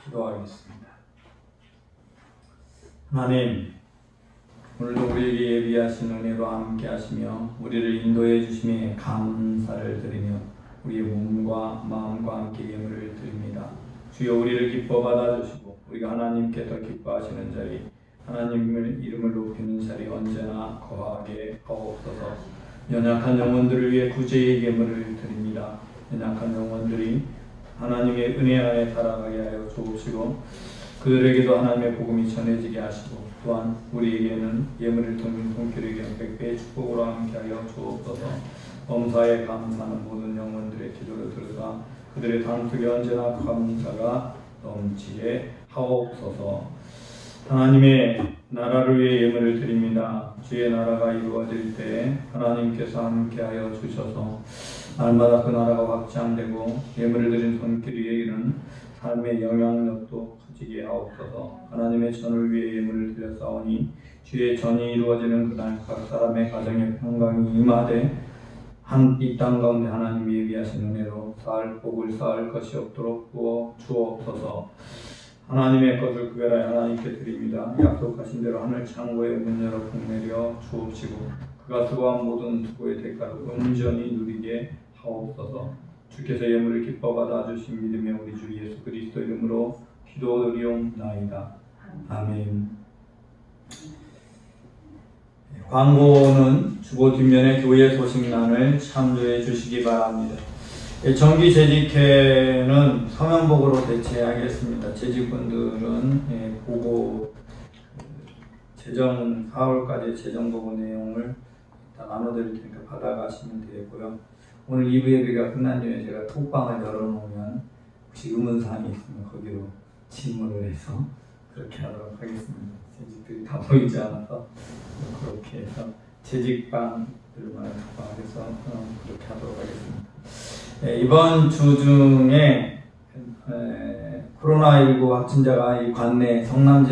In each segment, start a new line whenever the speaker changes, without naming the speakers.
기도하겠습니다. 하나님, 오늘도 우리에게 예비하신 은혜로 함께 하시며 우리를 인도해 주심에 감사를 드리며 우리의 몸과 마음과 함께 예물을 드립니다. 주여, 우리를 기뻐 받아주시고 우리가 하나님께 더 기뻐하시는 자리, 하나님의 이름을 높이는 자리 언제나 거하게 하옵소서. 연약한 영혼들을 위해 구제의 예물을 드립니다. 연약한 영혼들이 하나님의 은혜 안에 살아가게 하여 주옵시고 그들에게도 하나님의 복음이 전해지게 하시고 또한 우리에게는 예물을 드는 손길에게 백배의 축복으로 함께하여 주옵소서. 범사에 감사하는 모든 영혼들의 기도를 들으사 그들의 담 속에 언제나 감사가 넘치게 하옵소서. 하나님의 나라를 위해 예물을 드립니다. 주의 나라가 이루어질 때 하나님께서 함께하여 주셔서 날마다 그 나라가 확장되고 예물을 드린 손길 위에 이른 삶의 영향력도 커지게 하옵소서. 하나님의 전을 위해 예물을 드렸사오니 주의 전이 이루어지는 그날 각 사람의 가정에 평강이 임하되 이 땅 가운데 하나님이 예비하신 은혜로 쌓을 복을 쌓을 것이 없도록 부어 주옵소서. 하나님의 것을 구별하여 하나님께 드립니다. 약속하신 대로 하늘 창고에 문 열어 복내려 주옵시고 그가 수고한 모든 수고의 대가를 온전히 누리게 하옵소서. 주께서 예물을 기뻐 받아 주신 믿음의 우리 주 예수 그리스도 이름으로 기도드리옵나이다. 아멘. 광고는 주보 뒷면에 교회 소식란을 참조해 주시기 바랍니다. 정기 재직회는 서면복으로 대체하겠습니다. 재직분들은 보고 재정 4월까지 재정보고 내용을 나눠드릴 테니까 받아가시면 되고요. 오늘 2부 예배가 끝난 뒤에 제가 톡방을 열어놓으면 혹시 의문사항이 있으면 거기로 질문을 해서 그렇게 하도록 하겠습니다. 재직들이 다 보이지 않아서 그렇게 해서 재직방들만 톡방에서 그렇게 하도록 하겠습니다. 이번 주 중에 코로나19 확진자가 이 관내 성남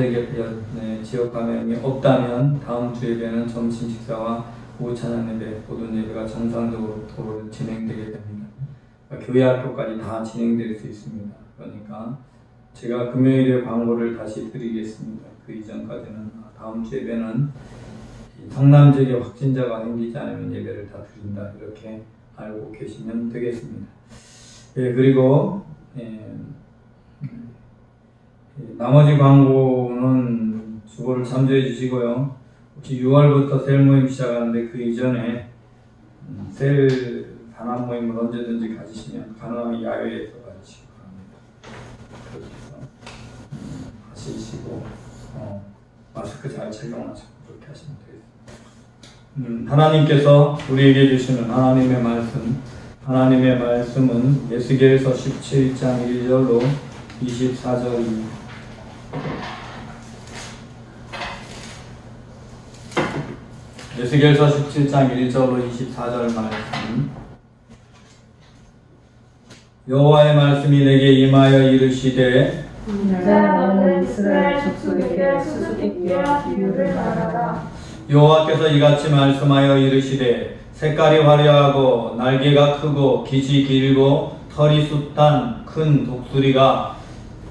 지역 감염이 없다면 다음 주 예배는 점심 식사와 오후 찬양 예배, 모든 예배가 정상적으로 진행되게 됩니다. 교회 학교까지 다 진행될 수 있습니다. 그러니까 제가 금요일에 광고를 다시 드리겠습니다. 그 이전까지는 다음 주 예배는 성남 지역에 확진자가 생기지 않으면 예배를 다 드린다, 이렇게 알고 계시면 되겠습니다. 그리고 나머지 광고는 주보를 참조해 주시고요. 혹시 6월부터 셀 모임 시작하는데 그 이전에 셀 단합 모임을 언제든지 가지시면 가능하면 야외에서 가지시기 바랍니다. 그렇게 해서 하시고 마스크 잘 착용하시고 그렇게 하시면 되겠습니다. 하나님께서 우리에게 주시는 하나님의 말씀은 에스겔서 17장 1절로 24절입니다. 에스겔서 17장 1절로 24절 말씀. 여호와의 말씀이 내게 임하여 이르시되
너는 이스라엘 족속에게 수수께끼와 비유를 말하라.
여호와께서 이같이 말씀하여 이르시되 색깔이 화려하고 날개가 크고 깃이 길고 털이 숱한 큰 독수리가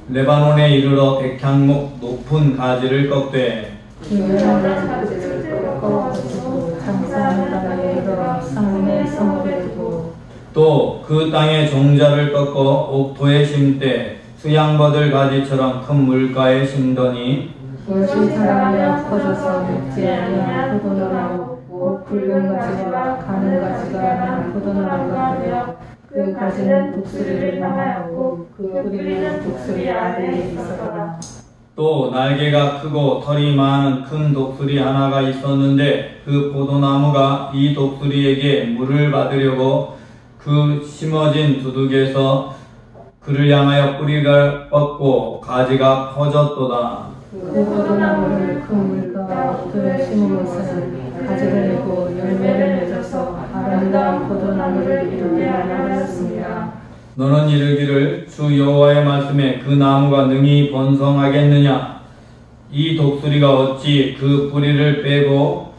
레바논에 이르러 백향목 높은 가지를 꺾되
유명한 가지를 꺾어가지고 장사하는 바다에 이르러 상문의 성읍에 두고
또 그 땅의 종자를 꺾어 옥토에 심되 수양버들 가지처럼 큰 물가에 심더니
그것이 자라며 커져서 맺지 아니한 포도나무 곧 붉은 가지와 가는 가지가 난 포도나무가 되며 그 가지는 독수리를 향하였고 그 뿌리는 독수리 아래에 있었더라.
또 날개가 크고 털이 많은 큰 독수리 하나가 있었는데 그 포도나무가 이 독수리에게 물을 받으려고 그 심어진 두둑에서 그를 향하여 뿌리가 뻗고 가지가 퍼졌도다.
그 포도나무를 큰 물가와 옥토에 심은 것은 가지를 내고 열매를 맺어서 아름다운 포도나무를 이루게 하였습니다.
너는 이르기를 주 여호와의 말씀에 그 나무가 능히 번성하겠느냐? 이 독수리가 어찌 그 뿌리를 빼고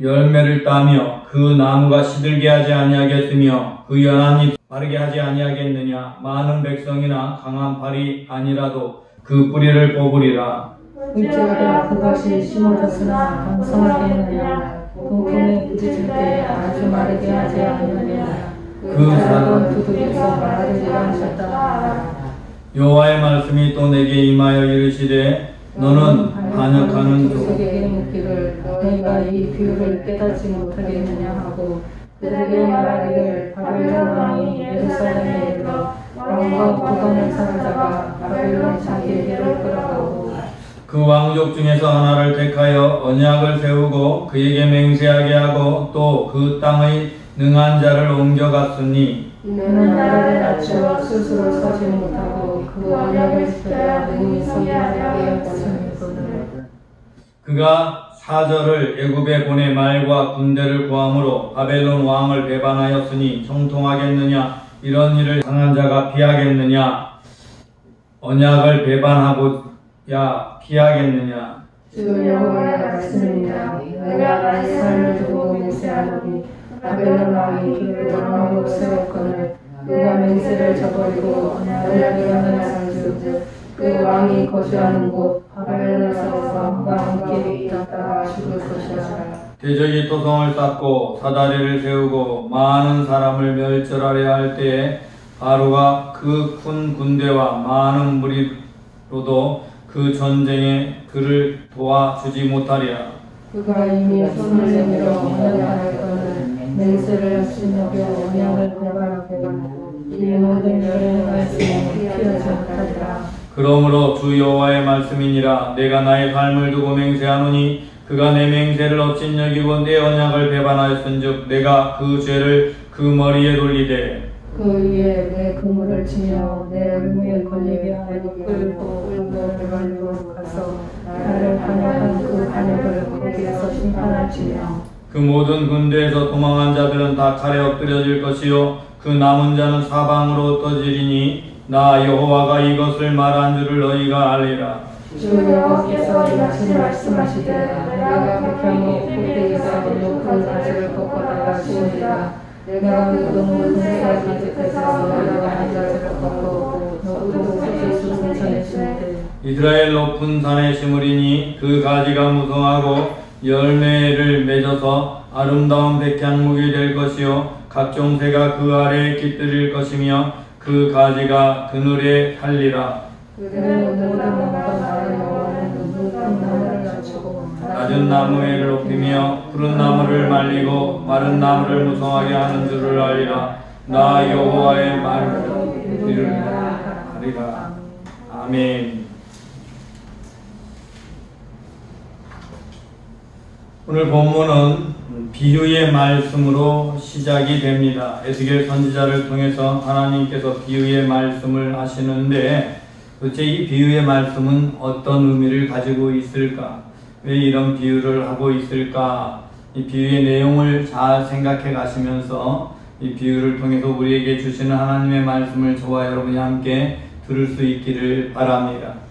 열매를 따며 그 나무가 시들게 하지 아니하겠으며 그 연한 잎 바르게 하지 아니하겠느냐. 많은 백성이나 강한 팔이 아니라도 그 뿌리를 뽑으리라.
어찌하여 그것이 심어졌으나 강성하겠느냐. 동품에 부딪힐 때 아주 마르게 하지 아니하겠느냐. 그 작은 두둑에서 마르지 않으셨다.
여호와의 말씀이 또 내게 임하여 이르시되 너는 반역하는
족속에게 묻기를 너희가 이 비유를 깨닫지 못하겠느냐 하고 그들에게 말하기를 바벨론 왕이 예루살렘에 이르러 왕과 고관을 사는 자가 바벨론 자기에게로 끌어가고
그 왕족 중에서 하나를 택하여 언약을 세우고 그에게 맹세하게 하고 또 그 땅의 능한 자를 옮겨갔으니
이는 나라를 낮추어 스스로 서지 못하고 그 언약을 지켜야 능히 서게 하려 하였음이거늘.
그가 사절을 애굽에 보내 말과 군대를 구함으로 바벨론 왕을 배반하였으니 형통하겠느냐. 이런 일을 당한 자가 피하겠느냐. 언약을 배반하고야 피하겠느냐.
주 여호와의 말씀입니다. 내가 나의 삶을 두고 맹세하노니 바벨론 왕이 그를 왕으로 세웠거늘 그가 맹세를 저버리고 언약을 변환하는즉 그 왕이 거주하는 곳 바벨론에서 왕과 함께 있다가 죽을 것이라.
대적이 토성을 쌓고 사다리를 세우고 많은 사람을 멸절하려 할 때에 바로가 그 큰 군대와 많은 무리로도 그 전쟁에 그를 도와주지 못하리라.
그가 이미 손을 내밀어 언약하였거늘 맹세를 하신 여겨 언약을 배반하고 이 모든 열의 말씀을 피하지 못하리라.
그러므로 주 여호와의 말씀이니라. 내가 나의 삶을 두고 맹세하노니 그가 내 맹세를 어찐 여기고 내 언약을 배반하였은즉 내가 그 죄를 그 머리에 돌리되
그 위에 내 그물을 치며 내 얼무에 걸리게 하여 끌고 울고 발로 가서 나를 반역한 그 반역을 거기에서 심판할지며
그 모든 군대에서 도망한 자들은 다 칼에 엎드려질 것이요 그 남은 자는 사방으로 흩어지리니 나 여호와가 이것을 말한 줄을 너희가 알리라.
주 여호와께서 이같이 말씀하시되 내가 백향의 꼭대기에서 높은 가지를 꺾어다가 씌우리라. 내가 그 높은 새 가지에서 너희가 앉아서 꺾고 너도 소재수 성천에 심되
이스라엘 높은 산에 심으리니 그 가지가 무성하고 열매를 맺어서 아름다운 백향목이 될 것이요 각종 새가 그 아래에 깃들일 것이며 그 가지가 그늘에 살리라.
그들은 모든 나무가 나를 여호와는 높은 나무를 낮추고
낮은 나무를 높이며 푸른 나무를 말리고 마른 나무를 무성하게 하는 줄을 알리라. 나 여호와의 말을 들으리라. 아멘. 오늘 본문은 비유의 말씀으로 시작이 됩니다. 에스겔 선지자를 통해서 하나님께서 비유의 말씀을 하시는데 도대체 이 비유의 말씀은 어떤 의미를 가지고 있을까? 왜 이런 비유를 하고 있을까? 이 비유의 내용을 잘 생각해 가시면서 이 비유를 통해서 우리에게 주시는 하나님의 말씀을 저와 여러분이 함께 들을 수 있기를 바랍니다.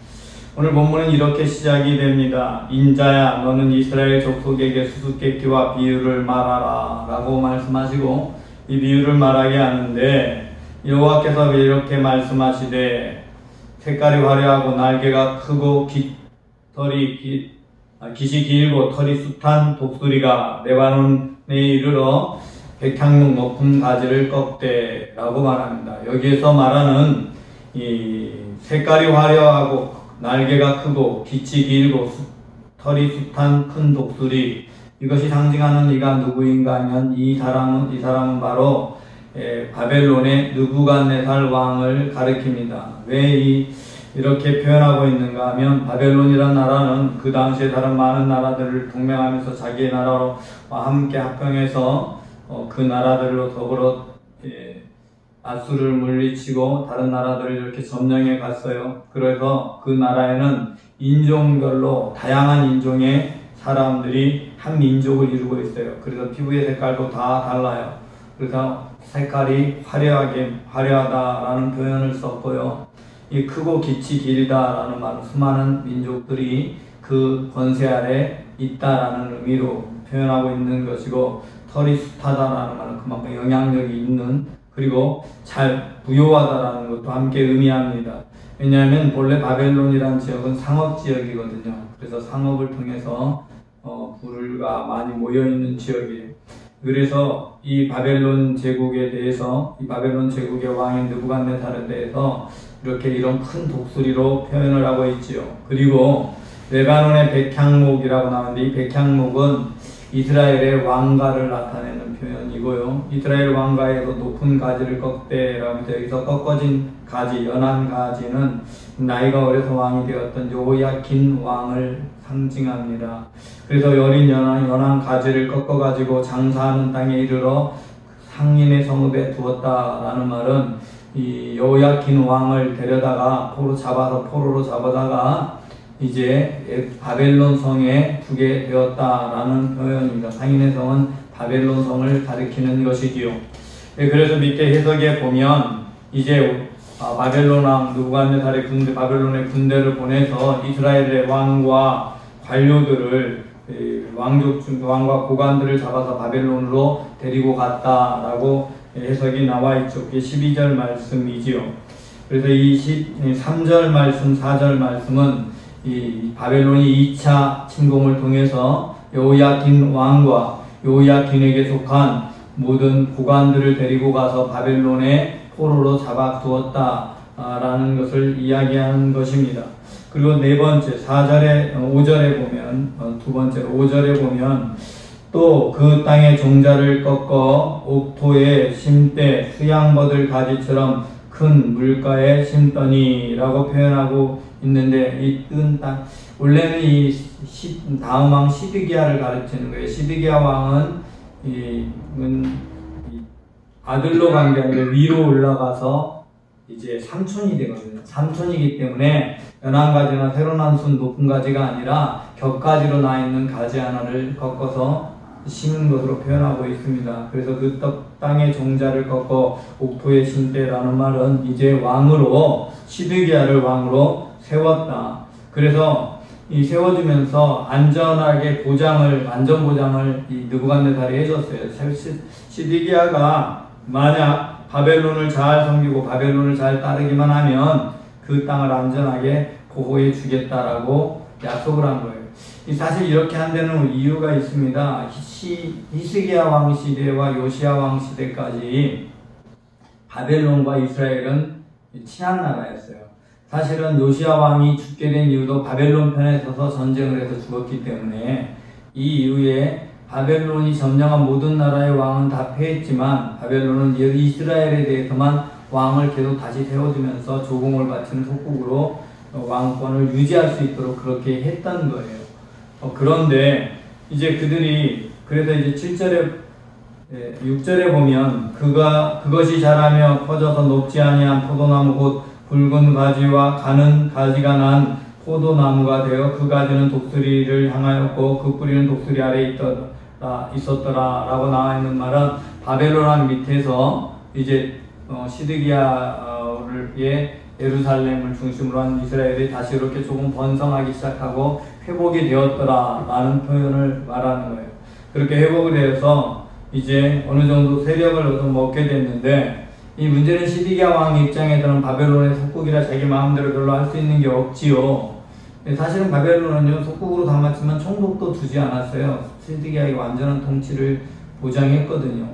오늘 본문은 이렇게 시작이 됩니다. 인자야 너는 이스라엘 족속에게 수수께끼와 비유를 말하라 라고 말씀하시고 이 비유를 말하게 하는데 여호와께서 왜 이렇게 말씀하시되 색깔이 화려하고 날개가 크고 깃이 길고 털이 숱한 독수리가 레바논에 이르러 백향목 높은 가지를 꺾되 라고 말합니다. 여기에서 말하는 이 색깔이 화려하고 날개가 크고 깃이 길고 털이 숱한 큰 독수리, 이것이 상징하는 이가 누구인가 하면 이 사람은 바로 바벨론의 느부갓네살 왕을 가리킵니다. 왜 이렇게 표현하고 있는가 하면 바벨론이란 나라는 그 당시에 다른 많은 나라들을 동맹하면서 자기의 나라와 함께 합병해서 그 나라들로 더불어 아수를 물리치고 다른 나라들을 이렇게 점령해 갔어요. 그래서 그 나라에는 인종별로 다양한 인종의 사람들이 한 민족을 이루고 있어요. 그래서 피부의 색깔도 다 달라요. 그래서 색깔이 화려하다라는 표현을 썼고요. 이 크고 깃이 길다라는 말은 수많은 민족들이 그 권세 아래 있다라는 의미로 표현하고 있는 것이고, 털이 숱하다라는 말은 그만큼 영향력이 있는 그리고 잘 부요하다라는 것도 함께 의미합니다. 왜냐하면 본래 바벨론이라는 지역은 상업지역이거든요. 그래서 상업을 통해서 부류가 많이 모여있는 지역이에요. 그래서 이 바벨론 제국에 대해서, 이 바벨론 제국의 왕인 느부갓네살에 대해서 이렇게 이런 큰 독수리로 표현을 하고 있지요. 그리고 레바논의 백향목이라고 나오는데, 이 백향목은 이스라엘의 왕가를 나타내는 표현이고요. 이스라엘 왕가에서 높은 가지를 꺾대라고 해서 여기서 꺾어진 가지, 연한 가지는 나이가 어려서 왕이 되었던 요야킨 왕을 상징합니다. 그래서 어린 연한 가지를 꺾어가지고 장사하는 땅에 이르러 상인의 성읍에 두었다라는 말은 이 요야킨 왕을 데려다가 포로로 잡아다가 이제 바벨론 성에 두게 되었다라는 표현입니다. 상인의 성은 바벨론 성을 가리키는 것이지요. 그래서 밑에 해석에 보면 이제 바벨론 왕 느부갓네살의 바벨론의 군대를 보내서 이스라엘의 왕과 관료들을, 왕과 고관들을 잡아서 바벨론으로 데리고 갔다라고 해석이 나와 있죠. 그게 12절 말씀이지요. 그래서 이 3절 말씀, 4절 말씀은 이 바벨론이 2차 침공을 통해서 요야킨 왕과 요야킨에게 속한 모든 고관들을 데리고 가서 바벨론에 포로로 잡아두었다라는 것을 이야기하는 것입니다. 그리고 네 번째, 5절에 보면, 두 번째로 5절에 보면 또 그 땅의 종자를 꺾어 옥토에 심되 수양버들 가지처럼 큰 물가에 심더니라고 표현하고 있는데, 이 뜬 땅, 원래는 다음 왕 시드기야를 가르치는 거예요. 시드기야 왕은 아들로 간 게 아니라 위로 올라가서 이제 삼촌이 되거든요. 삼촌이기 때문에 연한 가지나 새로 난 순 높은 가지가 아니라 겹가지로 나 있는 가지 하나를 꺾어서 심은 것으로 표현하고 있습니다. 그래서 그 땅의 종자를 꺾어 옥토에 심되라는 말은 이제 왕으로, 시드기야를 왕으로 세웠다. 그래서 이 세워주면서 안전보장을 이 느부갓네살이 해줬어요. 시드기야가 만약 바벨론을 잘 섬기고 바벨론을 잘 따르기만 하면 그 땅을 안전하게 보호해 주겠다라고 약속을 한 거예요. 사실 이렇게 한 데는 이유가 있습니다. 히스기야 왕 시대와 요시야 왕 시대까지 바벨론과 이스라엘은 친한 나라였어요. 사실은 요시야 왕이 죽게 된 이유도 바벨론 편에 서서 전쟁을 해서 죽었기 때문에, 이 이후에 바벨론이 점령한 모든 나라의 왕은 다 패했지만 바벨론은 이스라엘에 대해서만 왕을 계속 다시 세워주면서 조공을 바치는 속국으로 왕권을 유지할 수 있도록 그렇게 했던 거예요. 그런데 이제 그래서 이제 6절에 보면 그것이 자라며 커져서 높지 아니한 포도나무 곧 붉은 가지와 가는 가지가 난 포도나무가 되어 그 가지는 독수리를 향하였고 그 뿌리는 독수리 아래에 있었더라 라고 나와 있는 말은, 바벨론 밑에서 이제 시드기야의 예루살렘을 중심으로 한 이스라엘이 다시 이렇게 조금 번성하기 시작하고 회복이 되었더라 라는 표현을 말하는 거예요. 그렇게 회복이 되어서 이제 어느 정도 세력을 얻게 됐는데, 이 문제는 시드기야 왕 입장에서는 바벨론의 속국이라 자기 마음대로 별로 할 수 있는 게 없지요. 사실은 바벨론은요, 속국으로 담았지만 총독도 두지 않았어요. 시드기야의 완전한 통치를 보장했거든요.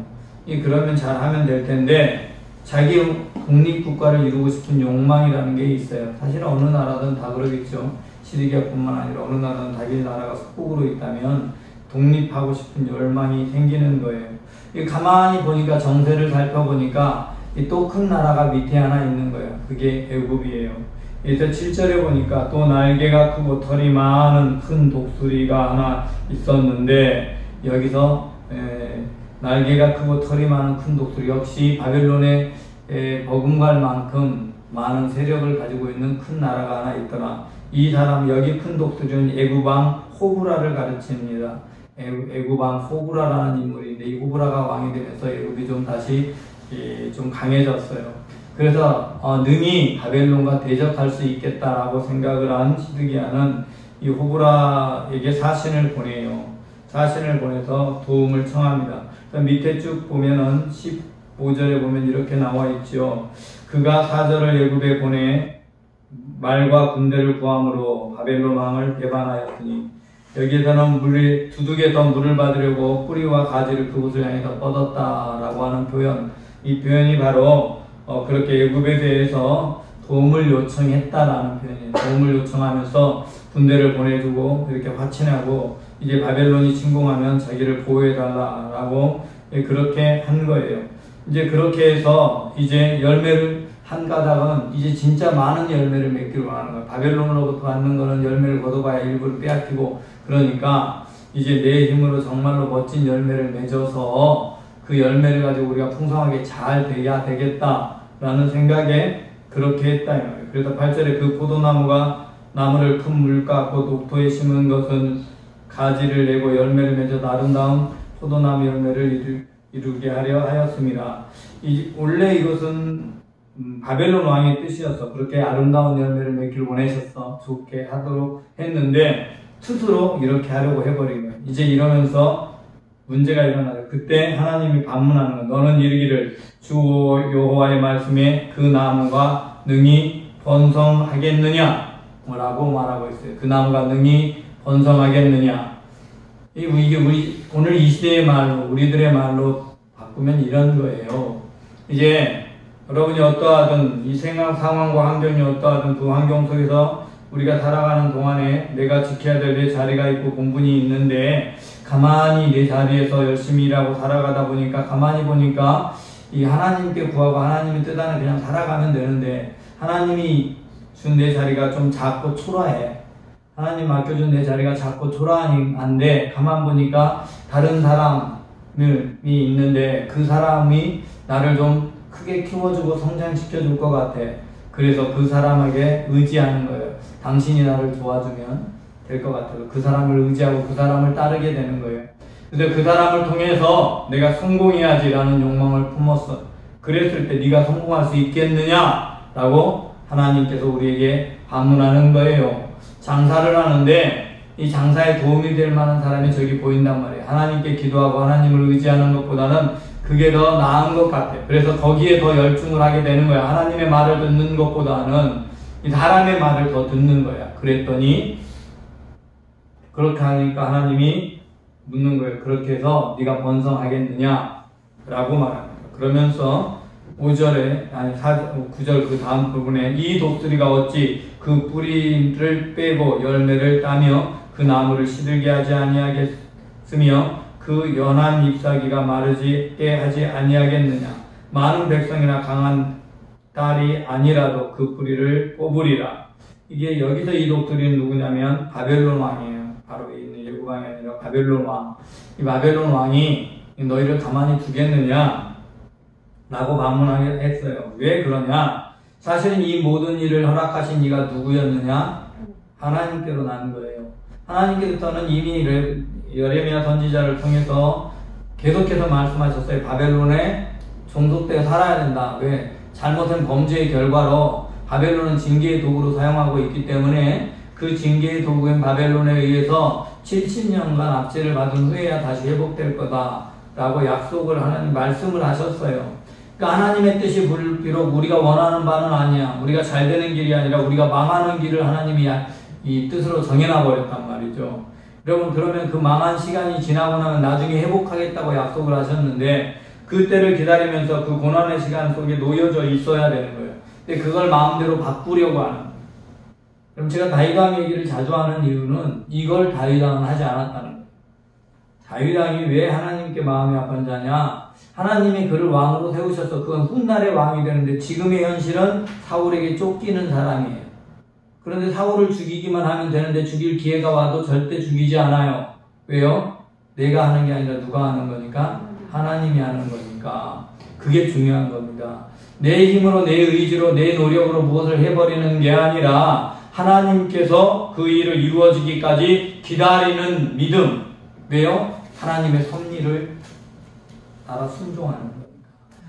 그러면 잘하면 될 텐데, 자기 독립국가를 이루고 싶은 욕망이라는 게 있어요. 사실은 어느 나라든 다 그러겠죠. 시드기야뿐만 아니라 어느 나라든 자기 나라가 속국으로 있다면 독립하고 싶은 열망이 생기는 거예요. 가만히 보니까, 정세를 살펴보니까 또 큰 나라가 밑에 하나 있는 거예요. 그게 애굽이에요. 그래서 7절에 보니까 또 날개가 크고 털이 많은 큰 독수리가 하나 있었는데, 여기서 날개가 크고 털이 많은 큰 독수리, 역시 바벨론에 버금갈 만큼 많은 세력을 가지고 있는 큰 나라가 하나 있더라. 이 사람, 여기 큰 독수리는 애굽왕 호브라를 가르칩니다. 애굽왕 호브라라는 인물인데, 이 호브라가 왕이 되면서 애굽이 좀 다시 좀 강해졌어요. 그래서 능히 바벨론과 대적할 수 있겠다라고 생각을 한 시드기야는 이 호브라에게 사신을 보내요. 사신을 보내서 도움을 청합니다. 밑에 쭉 보면은 5절에 보면 이렇게 나와 있죠. 그가 사절을 애굽에 보내 말과 군대를 구함으로 바벨론 왕을 배반하였으니, 여기에서는 두둑에서 물을 받으려고 뿌리와 가지를 그곳을 향해서 뻗었다라고 하는 표현, 이 표현이 바로 그렇게 애굽에 대해서 도움을 요청했다라는 표현이에요. 도움을 요청하면서 군대를 보내주고 그렇게 화친하고 이제 바벨론이 침공하면 자기를 보호해달라라고 그렇게 한 거예요. 이제 그렇게 해서 이제 열매를 한 가닥은 이제 진짜 많은 열매를 맺기를 원하는 거예요. 바벨론으로부터 받는 거는 열매를 거둬봐야 일부를 빼앗기고, 그러니까 이제 내 힘으로 정말로 멋진 열매를 맺어서 그 열매를 가지고 우리가 풍성하게 잘 돼야 되겠다라는 생각에 그렇게 했다. 그래서 8절에 그 포도나무가 나무를 큰 물가 곧 옥토에 심은 것은 가지를 내고 열매를 맺어 아름다운 포도나무 열매를 이루게 하려 하였습니다. 원래 이것은 바벨론 왕의 뜻이었어. 그렇게 아름다운 열매를 맺기를 원하셨어. 좋게 하도록 했는데 스스로 이렇게 하려고 해버린 거예요. 이제 이러면서 문제가 일어나요. 그때 하나님이 반문하는 거예요. 너는 이르기를 주 여호와의 말씀에 그 나무가 능히 번성하겠느냐? 라고 말하고 있어요. 그 나무가 능히 번성하겠느냐? 이게 오늘 이 시대의 말로, 우리들의 말로 바꾸면 이런 거예요. 이제 여러분이 어떠하든 이 생각 상황과 환경이 어떠하든 그 환경 속에서 우리가 살아가는 동안에 내가 지켜야 될 내 자리가 있고 본분이 있는데, 가만히 내 자리에서 열심히 일하고 살아가다 보니까 가만히 보니까 이 하나님께 구하고 하나님의 뜻 안에 그냥 살아가면 되는데, 하나님이 준 내 자리가 좀 작고 초라해. 하나님 맡겨준 내 자리가 작고 초라한데, 가만 보니까 다른 사람이 있는데 그 사람이 나를 좀 크게 키워주고 성장시켜줄 것 같아. 그래서 그 사람에게 의지하는 거예요. 당신이 나를 도와주면 될 것 같아요. 그 사람을 의지하고 그 사람을 따르게 되는 거예요. 근데 그 사람을 통해서 내가 성공해야지라는 욕망을 품었어. 그랬을 때 네가 성공할 수 있겠느냐라고 하나님께서 우리에게 반문하는 거예요. 장사를 하는데 이 장사에 도움이 될 만한 사람이 저기 보인단 말이에요. 하나님께 기도하고 하나님을 의지하는 것보다는 그게 더 나은 것 같아요. 그래서 거기에 더 열중을 하게 되는 거야. 하나님의 말을 듣는 것보다는 이 사람의 말을 더 듣는 거야. 그랬더니 그렇게 하니까 하나님이 묻는 거예요. 그렇게 해서 네가 번성하겠느냐? 라고 말합니다. 그러면서 5절에, 아니 9절 그 다음 부분에 이 독수리가 어찌 그 뿌리를 빼고 열매를 따며 그 나무를 시들게 하지 아니하겠으며 그 연한 잎사귀가 마르지게 하지 아니하겠느냐? 많은 백성이나 강한 딸이 아니라도 그 뿌리를 뽑으리라. 이게 여기서 이 독수리는 누구냐면 바벨론 왕이에요. 바로 있는 예굽 왕이 아니라 바벨론 왕. 이 바벨론 왕이 너희를 가만히 두겠느냐? 라고 반문하게 했어요. 왜 그러냐? 사실은 이 모든 일을 허락하신 이가 누구였느냐? 하나님께로 난 거예요. 하나님께서는 이미 여레미야 선지자를 통해서 계속해서 말씀하셨어요. 바벨론에 종속되어 살아야 된다. 왜? 잘못한 범죄의 결과로 바벨론은 징계의 도구로 사용하고 있기 때문에 그 징계의 도구인 바벨론에 의해서 70년간 압제를 받은 후에야 다시 회복될 거다 라고 약속을 하나님 말씀을 하셨어요. 그러니까 하나님의 뜻이 비록 우리가 원하는 바는 아니야. 우리가 잘 되는 길이 아니라 우리가 망하는 길을 하나님이 이 뜻으로 정해놔 버렸단 말이죠. 여러분, 그러면 그 망한 시간이 지나고 나면 나중에 회복하겠다고 약속을 하셨는데 그때를 기다리면서 그 고난의 시간 속에 놓여져 있어야 되는 거예요. 근데 그걸 마음대로 바꾸려고 하는 거예요. 그럼 제가 다윗왕 얘기를 자주 하는 이유는 이걸 다윗왕은 하지 않았다는 거예요. 다윗왕이 왜 하나님께 마음이 아픈 자냐? 하나님이 그를 왕으로 세우셔서 그건 훗날의 왕이 되는데 지금의 현실은 사울에게 쫓기는 사람이에요. 그런데 사울을 죽이기만 하면 되는데 죽일 기회가 와도 절대 죽이지 않아요. 왜요? 내가 하는 게 아니라 누가 하는 거니까? 하나님이 하는 거니까. 그게 중요한 겁니다. 내 힘으로, 내 의지로, 내 노력으로 무엇을 해버리는 게 아니라 하나님께서 그 일을 이루어지기까지 기다리는 믿음. 왜요? 하나님의 섭리를 따라 순종하는 겁니다.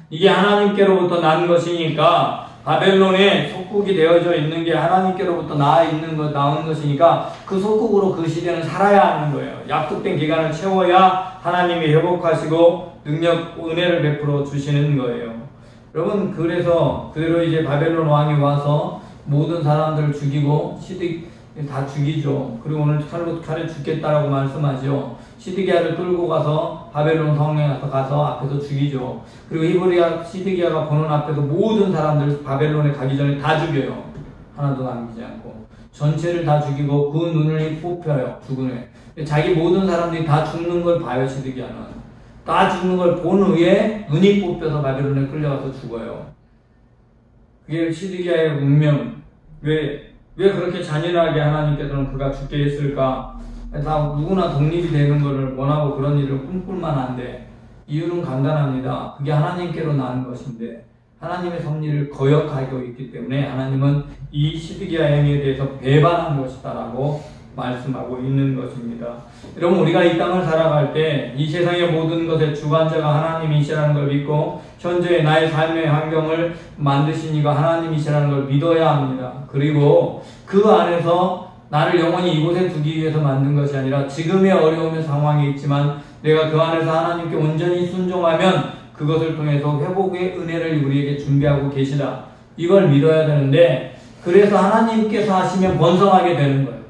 이게 하나님께로부터 난 것이니까 바벨론에 속국이 되어져 있는 게 하나님께로부터 나온 것이니까 그 속국으로 그 시대는 살아야 하는 거예요. 약속된 기간을 채워야 하나님이 회복하시고 능력, 은혜를 베풀어 주시는 거예요. 여러분, 그래서 그대로 이제 바벨론 왕이 와서 모든 사람들을 죽이고 다 죽이죠. 그리고 오늘 칼을 죽겠다라고 말씀하죠. 시드기야를 끌고 가서 바벨론 성에 가서 앞에서 죽이죠. 그리고 시드기야가 보는 앞에서 모든 사람들 바벨론에 가기 전에 다 죽여요. 하나도 남기지 않고 전체를 다 죽이고 그 눈을 뽑혀요. 죽은 후에 자기 모든 사람들이 다 죽는 걸 봐요. 시드기야는 다 죽는 걸 본 후에 눈이 뽑혀서 바벨론에 끌려가서 죽어요. 그게 시드기야의 운명. 왜 그렇게 잔인하게 하나님께서는 그가 죽게 했을까? 다 누구나 독립이 되는 것을 원하고 그런 일을 꿈꿀 만한데 이유는 간단합니다. 그게 하나님께로 나는 것인데 하나님의 섭리를 거역하고 있기 때문에 하나님은 이 시드기야 행위에 대해서 배반한 것이다라고 말씀하고 있는 것입니다. 여러분, 우리가 이 땅을 살아갈 때 이 세상의 모든 것의 주관자가 하나님이시라는 걸 믿고 현재의 나의 삶의 환경을 만드신 이가 하나님이시라는 걸 믿어야 합니다. 그리고 그 안에서 나를 영원히 이곳에 두기 위해서 만든 것이 아니라 지금의 어려움의 상황이 있지만 내가 그 안에서 하나님께 온전히 순종하면 그것을 통해서 회복의 은혜를 우리에게 준비하고 계시다. 이걸 믿어야 되는데 그래서 하나님께서 하시면 번성하게 되는 거예요.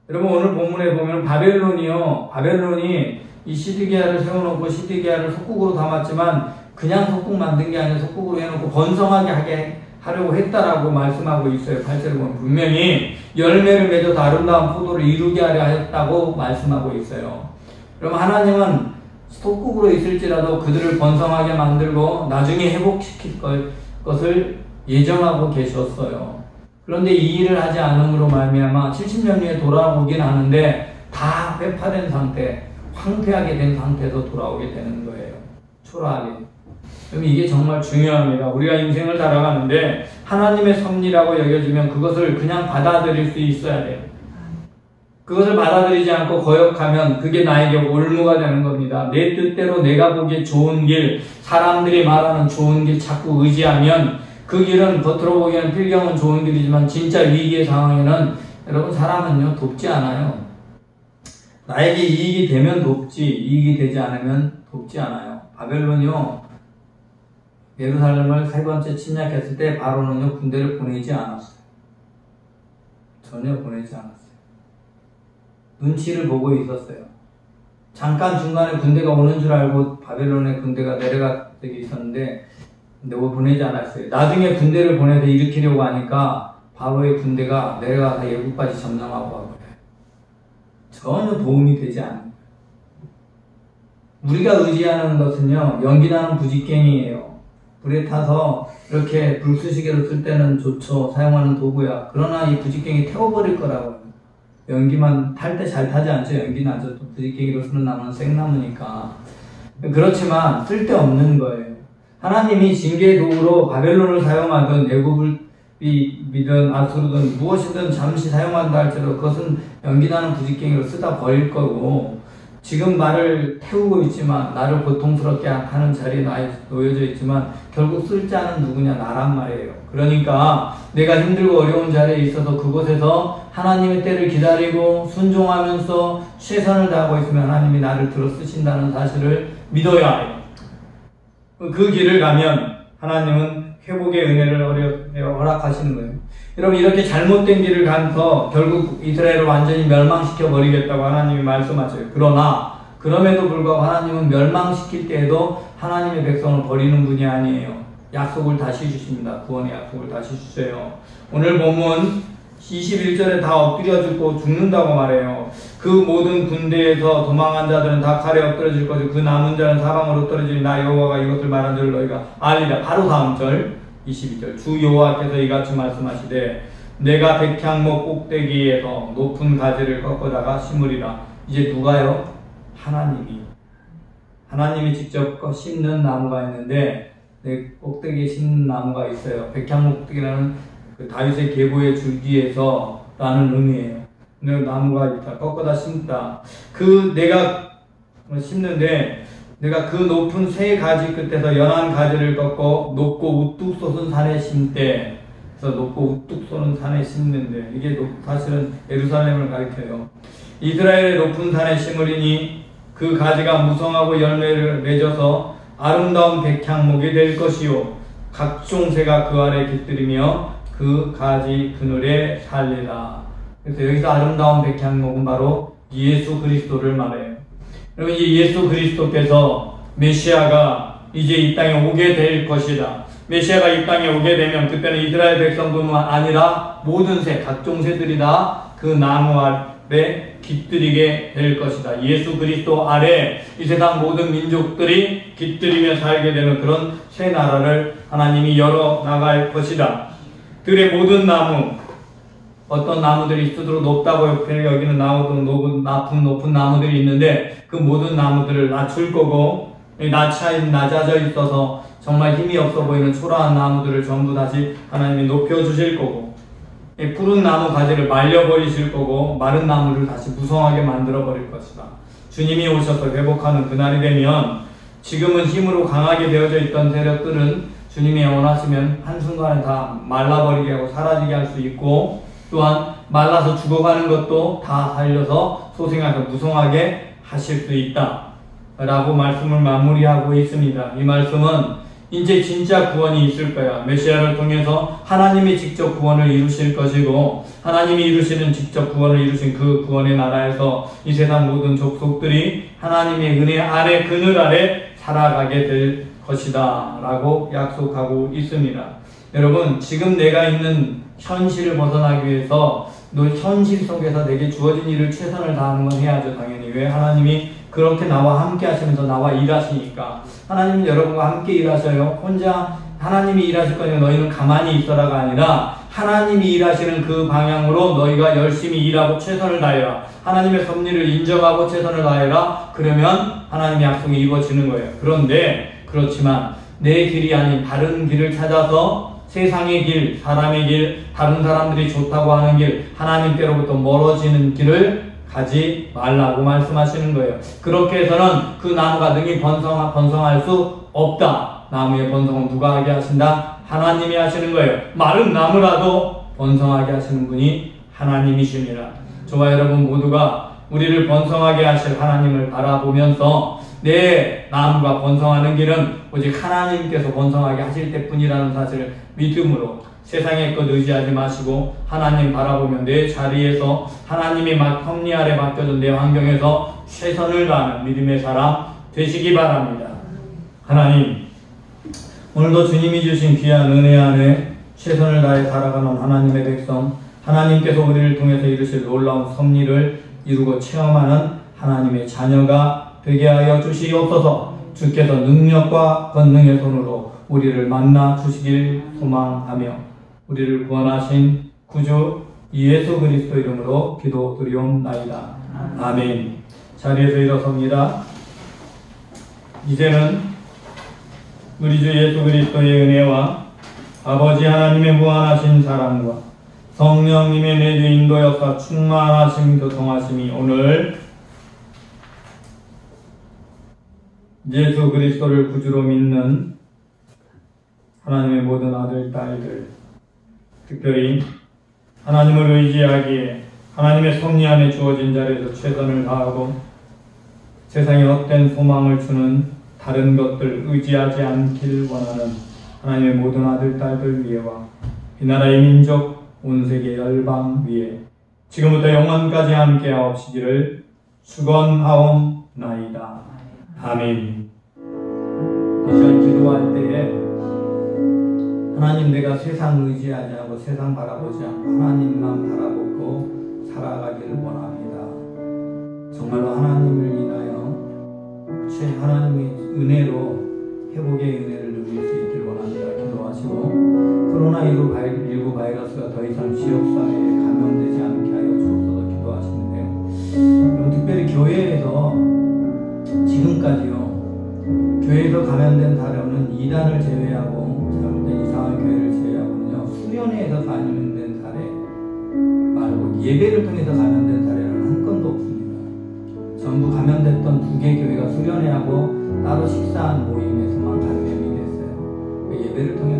여러분, 오늘 본문에 보면 바벨론이 이 시드기야를 세워놓고 시드기야를 속국으로 담았지만 그냥 속국 만든 게 아니라 속국으로 해놓고 번성하게 하려고 했다라고 말씀하고 있어요. 8절에 보면 분명히 열매를 맺어서 아름다운 포도를 이루게 하려 했다고 말씀하고 있어요. 그럼 하나님은 속국으로 있을지라도 그들을 번성하게 만들고 나중에 회복시킬 것을 예정하고 계셨어요. 그런데 이 일을 하지 않음으로 말미암아 70년 후에 돌아오긴 하는데 다 회파된 상태, 황폐하게 된 상태에서 돌아오게 되는 거예요. 초라하게. 그럼 이게 정말 중요합니다. 우리가 인생을 살아가는데 하나님의 섭리라고 여겨지면 그것을 그냥 받아들일 수 있어야 돼요. 그것을 받아들이지 않고 거역하면 그게 나에게 올무가 되는 겁니다. 내 뜻대로 내가 보기에 좋은 길, 사람들이 말하는 좋은 길 자꾸 의지하면 그 길은 겉으로 보기에는 필경은 좋은 길이지만 진짜 위기의 상황에는 여러분, 사람은요 돕지 않아요. 나에게 이익이 되면 돕지, 이익이 되지 않으면 돕지 않아요. 바벨론이요 예루살렘을 세 번째 침략했을 때 바로는요 군대를 보내지 않았어요. 전혀 보내지 않았어요. 눈치를 보고 있었어요. 잠깐 중간에 군대가 오는 줄 알고 바벨론의 군대가 내려간 적이 있었는데 보내지 않았어요. 나중에 군대를 보내서 일으키려고 하니까 바로의 군대가 내려가서 예국까지 점령하고 와버려요. 전혀 도움이 되지 않아요. 우리가 의지하는 것은요 연기나는 부직갱이에요. 불에 타서 이렇게 불쑤시개로 쓸 때는 좋죠. 사용하는 도구야. 그러나 이 부직갱이 태워버릴 거라고요. 연기만 탈 때 잘 타지 않죠. 연기 나죠. 또 부직갱이로 쓰는 나무는 생나무니까. 그렇지만 쓸데없는 거예요. 하나님이 징계의 도구로 바벨론을 사용하든 애굽을 미든 아수르든 무엇이든 잠시 사용한다 할지라도 그것은 연기나는 부직갱이로 쓰다 버릴 거고, 지금 나를 태우고 있지만 나를 고통스럽게 하는 자리에 놓여져 있지만 결국 쓸 자는 누구냐? 나란 말이에요. 그러니까 내가 힘들고 어려운 자리에 있어서 그곳에서 하나님의 때를 기다리고 순종하면서 최선을 다하고 있으면 하나님이 나를 들어 쓰신다는 사실을 믿어야 해요. 그 길을 가면 하나님은 회복의 은혜를 허락하시는 거예요. 여러분, 이렇게 잘못된 길을 가서 결국 이스라엘을 완전히 멸망시켜 버리겠다고 하나님이 말씀하셔요. 그럼에도 불구하고 하나님은 멸망시킬 때에도 하나님의 백성을 버리는 분이 아니에요. 약속을 다시 주십니다. 구원의 약속을 다시 주세요. 오늘 본문 21절에 다 엎드려 죽는다고 말해요. 그 모든 군대에서 도망한 자들은 다 칼에 엎드러질 것이고 그 남은 자는 사방으로 떨어지니 나 여호와가 이것을 말한 줄 너희가 알리라. 바로 다음 절 22절 주 여호와께서 이같이 말씀하시되 내가 백향목 꼭대기에서 높은 가지를 꺾어다가 심으리라. 이제 누가요? 하나님이 직접 심는 나무가 있는데 내 꼭대기에 심는 나무가 있어요. 백향목 꼭대기라는 그 다윗의 계보의 줄기에서 라는 의미예요. 내 나무가 있다. 꺾어다 심다. 내가 심는데 내가 그 높은 세 가지 끝에서 연한 가지를 꺾어 높고 우뚝 솟은 산에 심되, 그래서 높고 우뚝 솟은 산에 심는데 이게 사실은 예루살렘을 가리켜요. 이스라엘의 높은 산에 심으리니 그 가지가 무성하고 열매를 맺어서 아름다운 백향목이 될 것이요 각종 새가 그 아래 깃들이며 그 가지 그늘에 살리라. 그래서 여기서 아름다운 백향목은 바로 예수 그리스도를 말해요. 여러분, 이 예수 그리스도께서 메시아가 이제 이 땅에 오게 될 것이다. 메시아가 이 땅에 오게 되면 그때는 이스라엘 백성뿐만 아니라 모든 새, 각종 새들이 다 그 나무 아래 깃들이게 될 것이다. 예수 그리스도 아래 이 세상 모든 민족들이 깃들이며 살게 되는 그런 새 나라를 하나님이 열어 나갈 것이다. 들의 모든 나무, 어떤 나무들이 스스로 높다고 여기는 높은 나무들이 있는데 그 모든 나무들을 낮출 거고, 낮아져 있어서 정말 힘이 없어 보이는 초라한 나무들을 전부 다시 하나님이 높여주실 거고, 푸른 나무 가지를 말려버리실 거고, 마른 나무를 다시 무성하게 만들어버릴 것이다. 주님이 오셔서 회복하는 그날이 되면 지금은 힘으로 강하게 되어져 있던 세력들은 주님이 원하시면 한순간에 다 말라버리게 하고 사라지게 할 수 있고, 또한 말라서 죽어가는 것도 다 살려서 소생해서 무성하게 하실 수 있다 라고 말씀을 마무리하고 있습니다. 이 말씀은 이제 진짜 구원이 있을 거야. 메시아를 통해서 하나님이 직접 구원을 이루실 것이고, 하나님이 이루시는 직접 구원을 이루신 그 구원의 나라에서 이 세상 모든 족속들이 하나님의 은혜 아래, 그늘 아래 살아가게 될 것이다 라고 약속하고 있습니다. 여러분, 지금 내가 있는 현실을 벗어나기 위해서 너 현실 속에서 내게 주어진 일을 최선을 다하는 건 해야죠. 당연히. 왜? 하나님이 그렇게 나와 함께 하시면서 나와 일하시니까. 하나님은 여러분과 함께 일하셔요. 혼자 하나님이 일하실 거니까 너희는 가만히 있어라가 아니라 하나님이 일하시는 그 방향으로 너희가 열심히 일하고 최선을 다해라. 하나님의 섭리를 인정하고 최선을 다해라. 그러면 하나님의 약속이 이루어지는 거예요. 그런데 그렇지만 내 길이 아닌 다른 길을 찾아서 세상의 길, 사람의 길, 다른 사람들이 좋다고 하는 길, 하나님께로부터 멀어지는 길을 가지 말라고 말씀하시는 거예요. 그렇게 해서는 그 나무가 능히 번성할 수 없다. 나무의 번성은 누가 하게 하신다? 하나님이 하시는 거예요. 마른 나무라도 번성하게 하시는 분이 하나님이십니다. 저와 여러분 모두가 우리를 번성하게 하실 하나님을 바라보면서 내 나무가 번성하는 길은 오직 하나님께서 번성하게 하실 때뿐이라는 사실을 믿음으로 세상의 것 의지하지 마시고 하나님 바라보면 내 자리에서 하나님이 섭리 아래 맡겨준 내 환경에서 최선을 다하는 믿음의 사람 되시기 바랍니다. 하나님, 오늘도 주님이 주신 귀한 은혜 안에 최선을 다해 살아가는 하나님의 백성, 하나님께서 우리를 통해서 이루실 놀라운 섭리를 이루고 체험하는 하나님의 자녀가 되게 하여 주시옵소서. 주께서 능력과 권능의 손으로 우리를 만나 주시길 소망하며 우리를 구원하신 구주 예수 그리스도 이름으로 기도드리옵나이다. 아멘. 자리에서 일어섭니다. 이제는 우리 주 예수 그리스도의 은혜와 아버지 하나님의 무한하신 사랑과 성령님의 내주 인도역사 충만하심 교통하심이 오늘 예수 그리스도를 구주로 믿는 하나님의 모든 아들, 딸들, 특별히 하나님을 의지하기에 하나님의 섭리 안에 주어진 자리에서 최선을 다하고 세상에 헛된 소망을 주는 다른 것들 의지하지 않길 원하는 하나님의 모든 아들, 딸들 위에와 이 나라의 민족, 온 세계 열방 위에 지금부터 영원까지 함께 하옵시기를 축원하옵나이다. 아멘. 이 시간 기도할 때에 하나님, 내가 세상 의지하지 않고 세상 바라보지 않고 하나님만 바라보고 살아가기를 원합니다. 정말로 하나님을 인하여 하나님의 은혜로 회복의 은혜를 누릴 수 있길 원합니다. 기도하시고 코로나19 바이러스가 더 이상 지역사회에 감염되지 않게 하여 주옵소서 기도하시는데요. 특별히 교회에서 지금까지요, 교회에서 감염된 사례는 이단을 제외하고 잘못된 이상한 교회를 제외하고는요, 수련회에서 감염된 사례 말고 예배를 통해서 감염된 사례는 한 건도 없습니다. 전부 감염됐던 2개 교회가 수련회하고 따로 식사한 모임에서만 감염이 됐어요. 예배를 통해